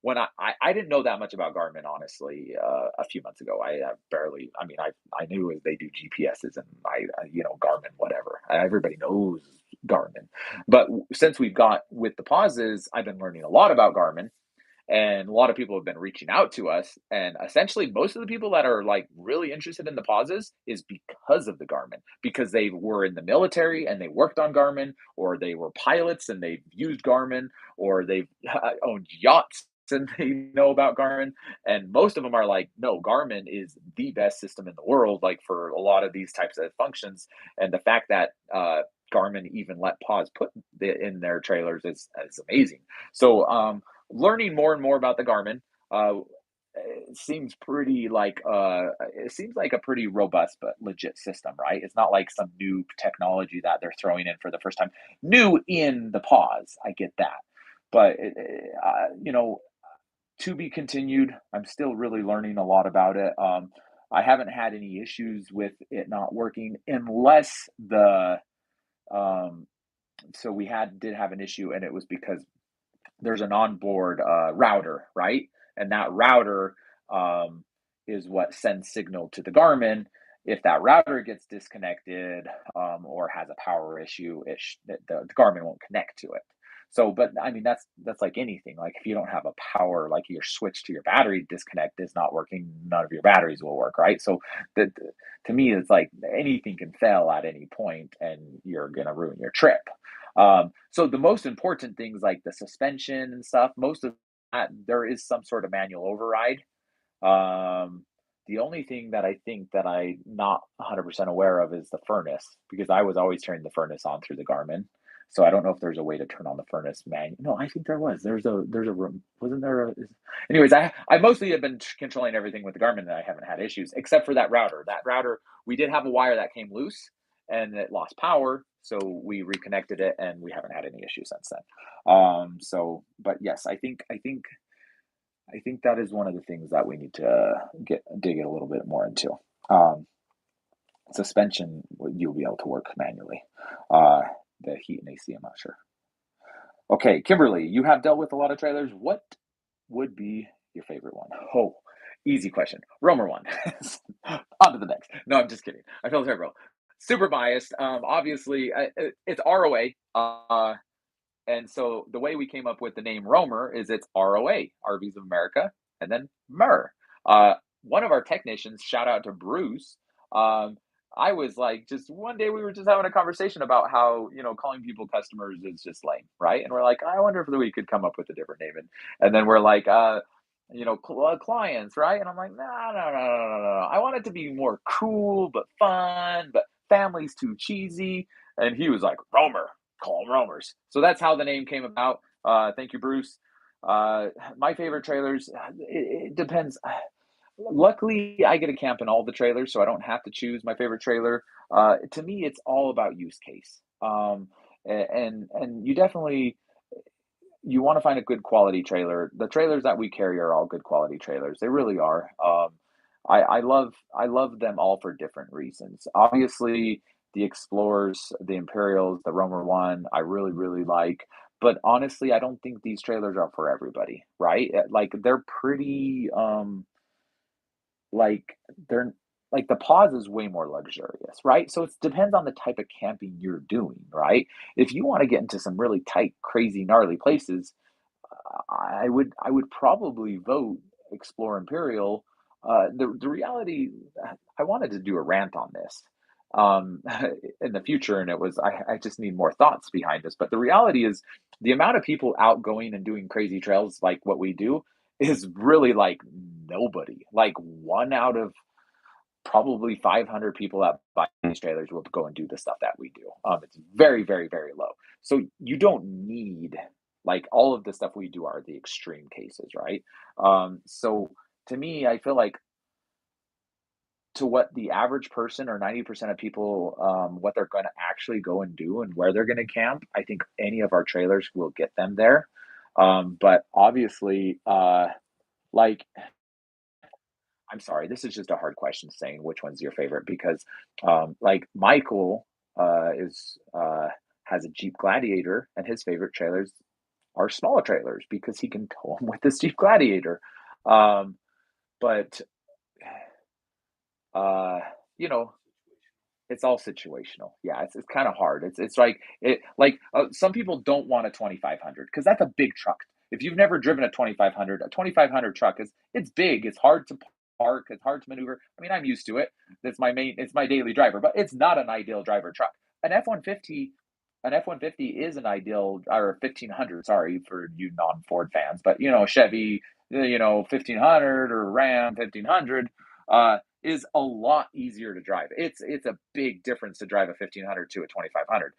when I didn't know that much about Garmin, honestly, a few months ago. I barely, I mean, I knew they do GPSs, and Garmin, whatever. Everybody knows Garmin. But since we've got with the pauses, I've been learning a lot about Garmin, and a lot of people have been reaching out to us, and essentially most of the people that are like really interested in the pauses is because of the Garmin, because they were in the military and they worked on Garmin, or they were pilots and they've used Garmin, or they've owned yachts and they know about Garmin. And most of them are like, no, Garmin is the best system in the world, like for a lot of these types of functions. And the fact that Garmin even let pause put in their trailers is amazing. So learning more and more about the Garmin, it seems like a pretty robust but legit system, right? It's not like some new technology that they're throwing in for the first time. New in the pause, I get that, but to be continued. I'm still really learning a lot about it. I haven't had any issues with it not working, unless the so we did have an issue, and it was because there's an onboard router, right? And that router is what sends signal to the Garmin. If that router gets disconnected or has a power issue, the Garmin won't connect to it. So, but I mean, that's like anything. Like if you don't have a power, like your switch to your battery disconnect is not working, none of your batteries will work, right? So, to me, it's like anything can fail at any point, and you're gonna ruin your trip. So the most important things like the suspension and stuff, most of that, there is some sort of manual override. Um, the only thing that I think that I'm not 100% aware of is the furnace, because I was always turning the furnace on through the Garmin. So I don't know if there's a way to turn on the furnace manually. No, I think there was. There's a room. Wasn't there a? Anyways, I mostly have been controlling everything with the Garmin, and I haven't had issues except for that router. That router, we did have a wire that came loose and it lost power, so we reconnected it, and we haven't had any issues since then. So, but yes, I think that is one of the things that we need to dig it a little bit more into. Um, Suspension, you'll be able to work manually. The heat and AC, I'm not sure. Okay, Kimberly, you have dealt with a lot of trailers. What would be your favorite one? Oh, easy question. Romer one. On to the next. No, I'm just kidding. I feel terrible. Super biased. Obviously, it's ROA. And so the way we came up with the name Romer is it's ROA, RVs of America, and then MER. One of our technicians, shout out to Bruce, um, I was like, just one day we were just having a conversation about how, calling people customers is just lame, right? And we're like, I wonder if we could come up with a different name. And then we're like, clients, right? And I'm like, no, no, no, no, no, no. I want it to be more cool, but fun, but family's too cheesy. And he was like, Romer, call them roamers. So that's how the name came about. Thank you, Bruce. My favorite trailers, it depends. Luckily, I get to camp in all the trailers, so I don't have to choose my favorite trailer. To me, it's all about use case. And you definitely you want to find a good quality trailer. The trailers that we carry are all good quality trailers. They really are. I love them all for different reasons. Obviously, the Explorers, the Imperials, the Romer One, I really really like. But honestly, I don't think these trailers are for everybody, right? Like they're pretty like they're like the pause is way more luxurious, right? So it depends on the type of camping you're doing, right? If you want to get into some really tight, crazy, gnarly places, I would probably vote Explore Imperial. The reality, I wanted to do a rant on this um, in the future, and I just need more thoughts behind this. But the reality is, the amount of people out going and doing crazy trails like what we do is really like nobody. Like one out of probably 500 people that buy these trailers will go and do the stuff that we do. It's very, very, very low. So you don't need like all of the stuff we do are the extreme cases, right? So to me, I feel like to what the average person or 90% of people, what they're going to actually go and do and where they're going to camp, I think any of our trailers will get them there. But obviously, like I'm sorry, this is just a hard question saying which one's your favorite because like Michael is has a Jeep Gladiator and his favorite trailers are smaller trailers because he can tow them with this Jeep Gladiator. Um, but uh, you know, it's all situational. Yeah, it's kind of hard. It's like some people don't want a 2500 because that's a big truck. If you've never driven a 2500 truck is it's big. It's hard to park. It's hard to maneuver. I mean, I'm used to it. It's my daily driver, but it's not an ideal driver truck. An F 150. An F 150 is an ideal, or 1500. Sorry for you non Ford fans, but Chevy, 1500 or Ram 1500. Is a lot easier to drive. It's a big difference to drive a 1500 to a 2500.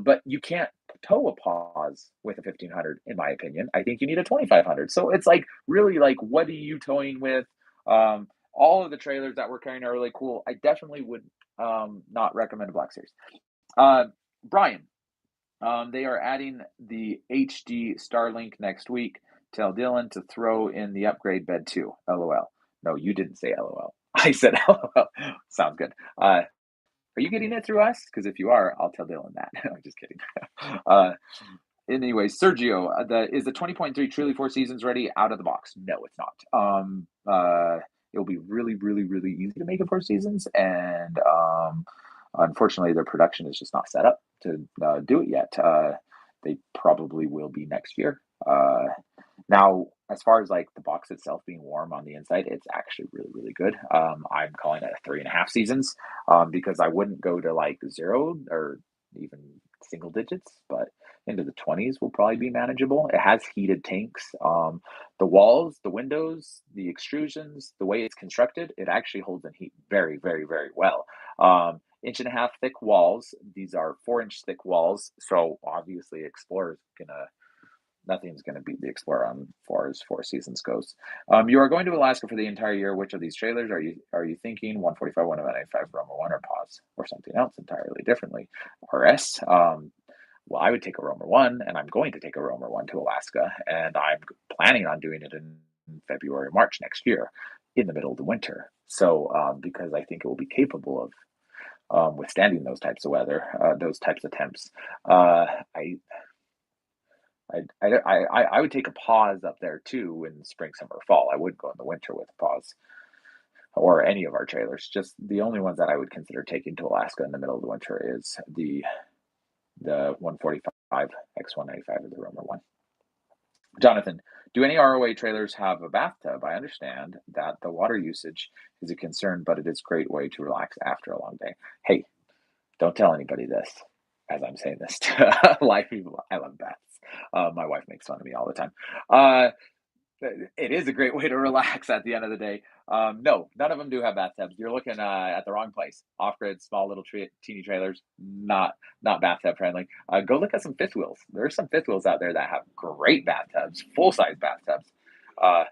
But you can't tow a pause with a 1500, in my opinion. I think you need a 2500. So it's like really like what are you towing with? All of the trailers that we're carrying are really cool. I definitely would not recommend a Black Series. Uh, Brian, they are adding the HD Starlink next week. Tell Dylan to throw in the upgrade bed too. LOL. No, you didn't say LOL. I said LOL. Sounds good. Are you getting it through us? Because if you are, I'll tell Dylan that. I'm just kidding. uh, anyway, Sergio, is the 20.3 truly 4 seasons ready out of the box? No, it's not. It'll be really, really, really easy to make it 4 seasons, and unfortunately, their production is just not set up to do it yet. They probably will be next year. Now, as far as like the box itself being warm on the inside, it's actually really, really good. I'm calling it a 3.5 seasons because I wouldn't go to like zero or even single digits, but into the 20s will probably be manageable. It has heated tanks. The walls, the windows, the extrusions, the way it's constructed, it actually holds in heat very, very, very well. 1.5 inch thick walls. These are 4 inch thick walls. So obviously Explorer's gonna nothing's going to beat the Explorer on far as Four Seasons goes. You are going to Alaska for the entire year. Which of these trailers are you thinking? 145, 195, Roma 1, or Pause, or something else entirely differently? RS. Well, I would take a Roamer 1, and I'm going to take a Roamer 1 to Alaska, and I'm planning on doing it in February, March next year, in the middle of the winter. So, because I think it will be capable of withstanding those types of weather, those types of temps. I I would take a Pause up there too in spring, summer, fall. I wouldn't go in the winter with a Pause or any of our trailers. Just the only ones that I would consider taking to Alaska in the middle of the winter is the 145 X195 or the Roamer 1. Jonathan, do any ROA trailers have a bathtub? I understand that the water usage is a concern, but it is a great way to relax after a long day. Hey, don't tell anybody this as I'm saying this to live people. I love baths. My wife makes fun of me all the time. Uh, it is a great way to relax at the end of the day. No, none of them do have bathtubs. You're looking at the wrong place. Off-grid, small little teeny trailers, not bathtub friendly. Go look at some fifth wheels. There's some fifth wheels out there that have great bathtubs, full size bathtubs. Uh,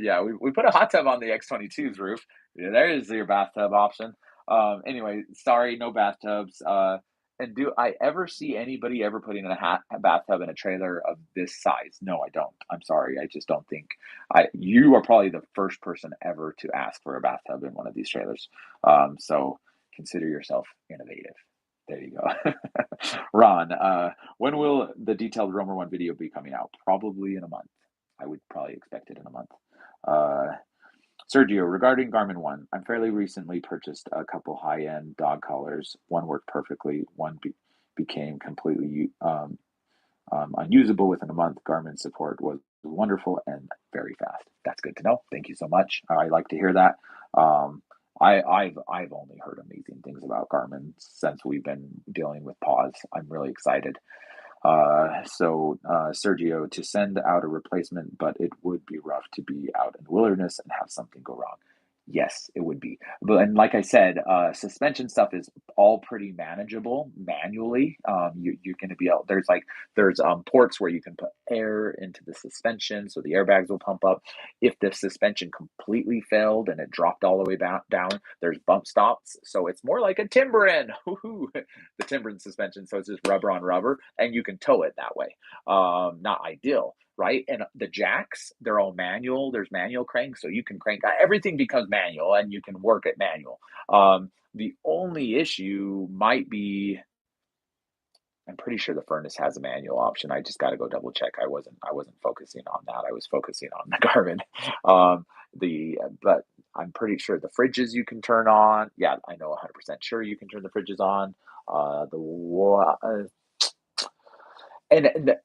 yeah, we put a hot tub on the X22's roof. Yeah, there is your bathtub option. Anyway, sorry, no bathtubs. And do I ever see anybody ever putting a bathtub in a trailer of this size? No, I don't. I'm sorry. I just don't think you are probably the first person ever to ask for a bathtub in one of these trailers. So consider yourself innovative. There you go. Ron, when will the detailed Romer 1 video be coming out? Probably in a month. I would probably expect it in a month. Uh, Sergio, regarding Garmin One, I'm fairly recently purchased a couple high-end dog collars. One worked perfectly. One became completely unusable within a month. Garmin support was wonderful and very fast. That's good to know. Thank you so much. I like to hear that. I've only heard amazing things about Garmin since we've been dealing with Pause. I'm really excited. Sergio, to send out a replacement, but it would be rough to be out in the wilderness and have something go wrong. Yes, it would be. And like I said, suspension stuff is all pretty manageable manually. You're going to be able, there's ports where you can put air into the suspension so the airbags will pump up. If the suspension completely failed and it dropped all the way back down, there's bump stops. So it's more like a Timberin, the Timberin suspension. So it's just rubber on rubber, and you can tow it that way. Not ideal, right? And the jacks, they're all manual. There's manual cranks, so you can crank. Everything becomes manual, and you can work it manual. The only issue might be, I'm pretty sure the furnace has a manual option. I just got to go double check. I wasn't focusing on that. I was focusing on the Garmin. But I'm pretty sure the fridges you can turn on. Yeah, I know 100% sure you can turn the fridges on. And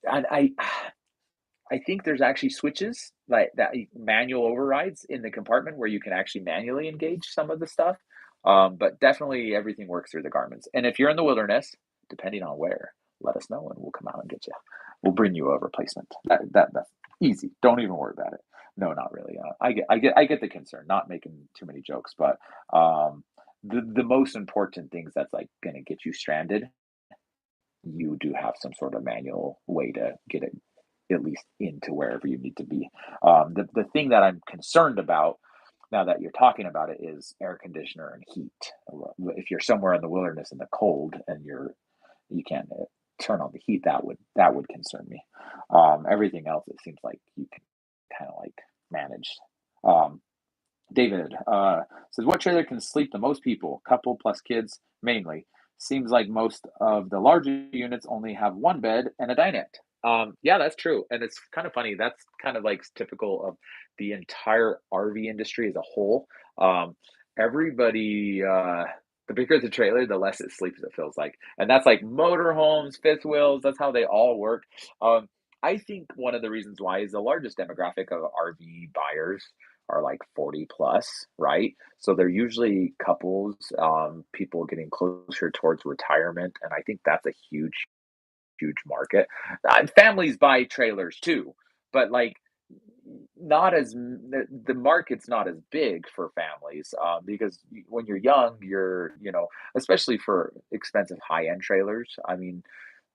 I think there's actually switches like that, manual overrides in the compartment where you can actually manually engage some of the stuff. But definitely everything works through the Garmin's. And if you're in the wilderness, depending on where, let us know and we'll come out and get you. We'll bring you a replacement. That's easy. Don't even worry about it. No, not really. I get the concern. Not making too many jokes, but the most important things that's like going to get you stranded, you do have some sort of manual way to get it at least into wherever you need to be. The thing that I'm concerned about now that you're talking about it is air conditioner and heat. If you're somewhere in the wilderness in the cold and you can't turn on the heat, that would concern me. Everything else, it seems like you can kind of like manage. David says, what trailer can sleep the most people? Couple plus kids mainly. Seems like most of the larger units only have one bed and a dinette. Yeah, that's true. And it's kind of funny. That's kind of like typical of the entire RV industry as a whole. Everybody, the bigger the trailer, the less it sleeps, it feels like. And that's like motorhomes, fifth wheels, that's how they all work. I think one of the reasons why is the largest demographic of RV buyers are like 40 plus, right? So they're usually couples, people getting closer towards retirement. And I think that's a huge market. Families buy trailers too, but like not as the market's not as big for families, because when you're young, especially for expensive high end trailers. I mean,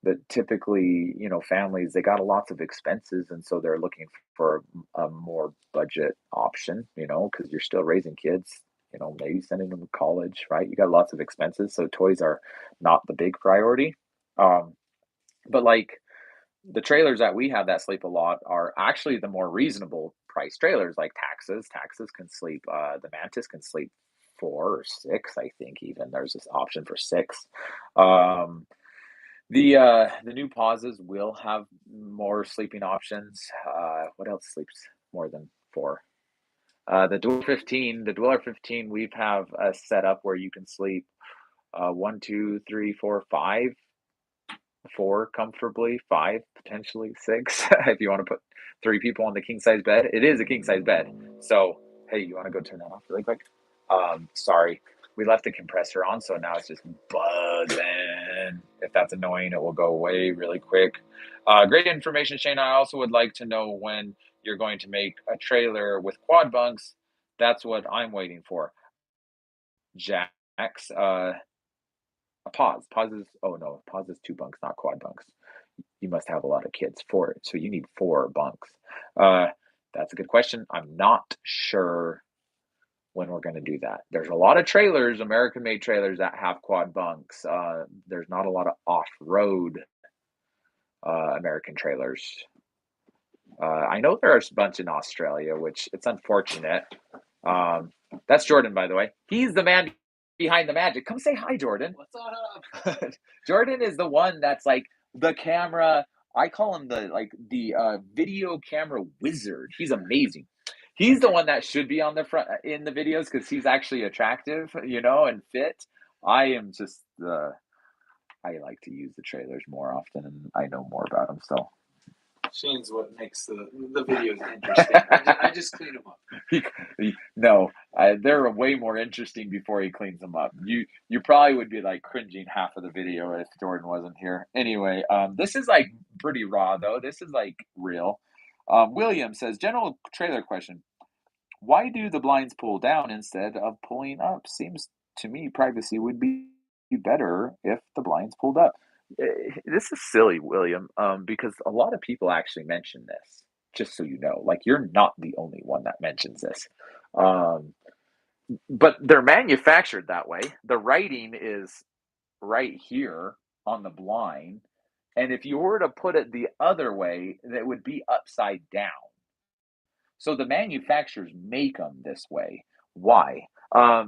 that typically, families, they got lots of expenses, and so they're looking for a more budget option, because you're still raising kids, maybe sending them to college, right? You got lots of expenses, so toys are not the big priority. But like the trailers that we have that sleep a lot are actually the more reasonable price trailers, like taxes. Taxes can sleep, the Mantis can sleep 4 or 6, I think. Even there's this option for 6. Um, the new pauses will have more sleeping options. What else sleeps more than 4? The Dweller 15, we have a setup where you can sleep 1, 2, 3, 4, 5, 4 comfortably, 5 potentially 6 if you want to put 3 people on the king size bed. It is a king size bed. So hey, you want to go turn that off really quick? Sorry, we left the compressor on, so now it's just buzzing. If that's annoying, it will go away really quick. Great information, Shane. I also would like to know when you're going to make a trailer with quad bunks. That's what I'm waiting for. Jax, a pause. Pauses. Oh no, pause is 2 bunks, not quad bunks. You must have a lot of kids for it, so you need 4 bunks. Uh, that's a good question. I'm not sure when we're going to do that. There's a lot of trailers, American-made trailers, that have quad bunks. There's not a lot of off-road American trailers. I know there's a bunch in Australia, which it's unfortunate. Um, that's Jordan, by the way. He's the man behind the magic. Come say hi, Jordan. What's up? Jordan is the one that's like the camera. I call him the video camera wizard. He's amazing. He's the one that should be on the front in the videos because he's actually attractive, and fit. I am just I like to use the trailers more often, and I know more about them. So Shane's what makes the videos interesting. I just clean them up. No, they're way more interesting before he cleans them up. You probably would be like cringing half of the video if Jordan wasn't here. Anyway, this is like pretty raw though. This is like real. William says, general trailer question: why do the blinds pull down instead of pulling up? Seems to me privacy would be better if the blinds pulled up. This is silly, William, because a lot of people actually mention this, just so you know. Like, you're not the only one that mentions this. Um, but they're manufactured that way. The writing is right here on the blind. And if you were to put it the other way, that would be upside down. So the manufacturers make them this way. Why?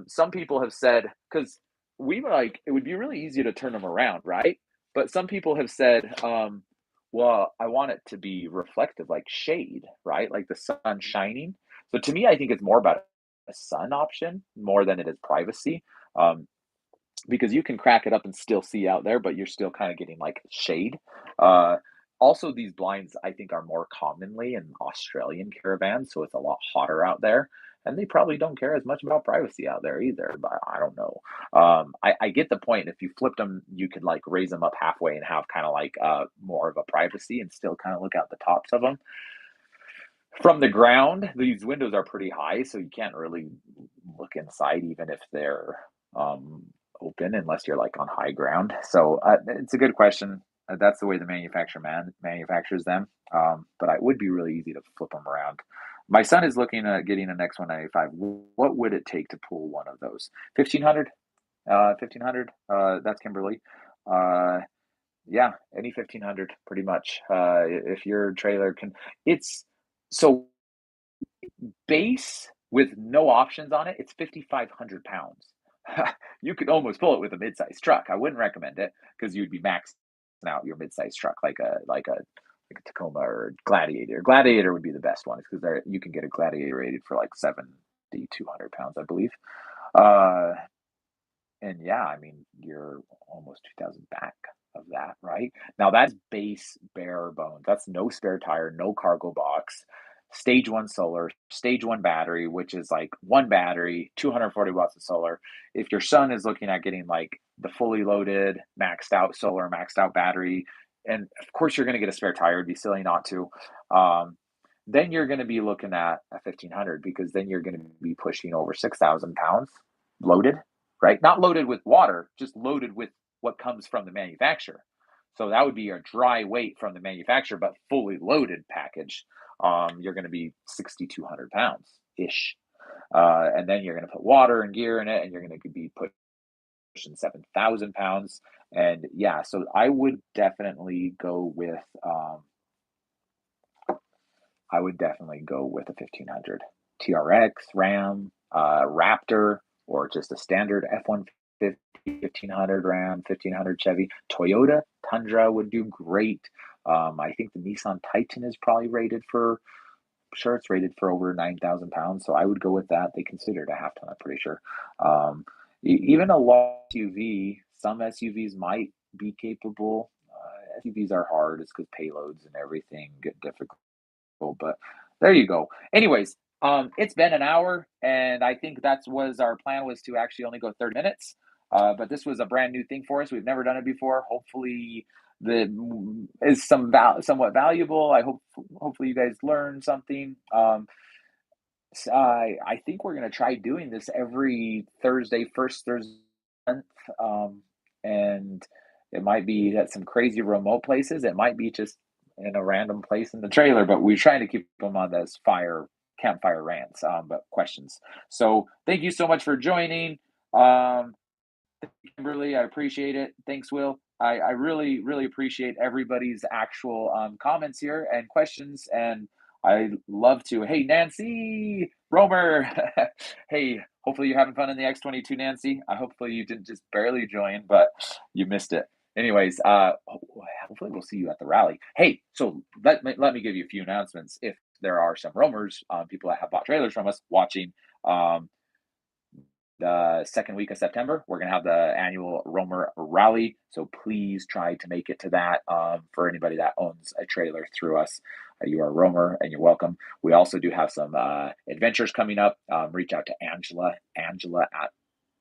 Some people have said, because it would be really easy to turn them around, right? But some people have said, well, I want it to be reflective, like shade, right? Like the sun shining. So to me, I think it's more about a sun option more than it is privacy. Um, because you can crack it up and still see out there, but you're still kind of getting like shade. Uh, Also, these blinds I think are more commonly in Australian caravans, so it's a lot hotter out there, and they probably don't care as much about privacy out there either. But I don't know. I get the point. If you flipped them, you could like raise them up halfway and have kind of like more of a privacy, and still kind of look out the tops of them. From the ground, these windows are pretty high, so you can't really look inside even if they're um, open unless you're like on high ground. So it's a good question. That's the way the manufactures them. But it would be really easy to flip them around. My son is looking at getting an X195. What would it take to pull one of those? 1500? 1500? That's Kimberly. Uh, yeah, any 1500 pretty much. If your trailer can, it's so base with no options on it, it's 5,500 pounds. You could almost pull it with a mid-sized truck. I wouldn't recommend it because you'd be maxing out your mid-sized truck like a Tacoma or Gladiator. Gladiator would be the best one because there you can get a Gladiator rated for like 7,200 pounds, I believe. Uh, and yeah, I mean, you're almost 2,000 back of that, right? Now that's base bare bones. That's no spare tire, no cargo box, stage one solar, stage one battery, which is like one battery, 240 watts of solar. If your son is looking at getting like the fully loaded, maxed out solar, maxed out battery, and of course you're going to get a spare tire, it'd be silly not to. Um, then you're going to be looking at a 1500, because then you're going to be pushing over 6,000 pounds loaded, right? Not loaded with water, just loaded with what comes from the manufacturer. So that would be a dry weight from the manufacturer, but fully loaded package. You're going to be 6,200 pounds ish. And then you're going to put water and gear in it, and you're going to be pushing 7,000 pounds. And yeah, so I would definitely go with a 1500 TRX, Ram, Raptor, or just a standard F-150, 1500 Ram, 1500 Chevy. Toyota Tundra would do great. I think the Nissan Titan is probably rated for, sure, it's rated for over 9,000 pounds, so I would go with that. They consider it a half ton, I'm pretty sure. Even a large SUV, some SUVs might be capable. SUVs are hard, it's because payloads and everything get difficult. But there you go. Anyways, it's been an hour, and I think that was our plan, was to actually only go 30 minutes. But this was a brand new thing for us. We've never done it before. Hopefully, the is somewhat valuable. Hopefully you guys learned something. I think we're gonna try doing this every Thursday, first Thursday of the month. And it might be at some crazy remote places. It might be just in a random place in the trailer, but we're trying to keep them on those campfire rants, but questions. So thank you so much for joining. Kimberly, I appreciate it. Thanks, Will. I really, really appreciate everybody's actual comments here and questions. And I love to. Hey, Nancy Romer. Hey, hopefully you're having fun in the X22, Nancy. Hopefully you didn't just barely join, but you missed it. Anyways, hopefully we'll see you at the rally. Hey, so let me give you a few announcements. If there are some roamers, people that have bought trailers from us watching, the second week of September, we're going to have the annual Roamer Rally. So please try to make it to that. For anybody that owns a trailer through us, you are a Roamer and you're welcome. We also do have some adventures coming up. Reach out to Angela at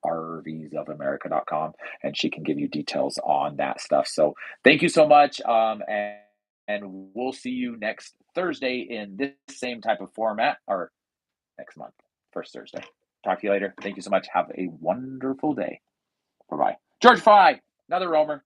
RVs Of America.com, and she can give you details on that stuff. So thank you so much. And we'll see you next Thursday in this same type of format, or next month, first Thursday. Talk to you later. Thank you so much. Have a wonderful day. Bye-bye. George Fry, another roamer.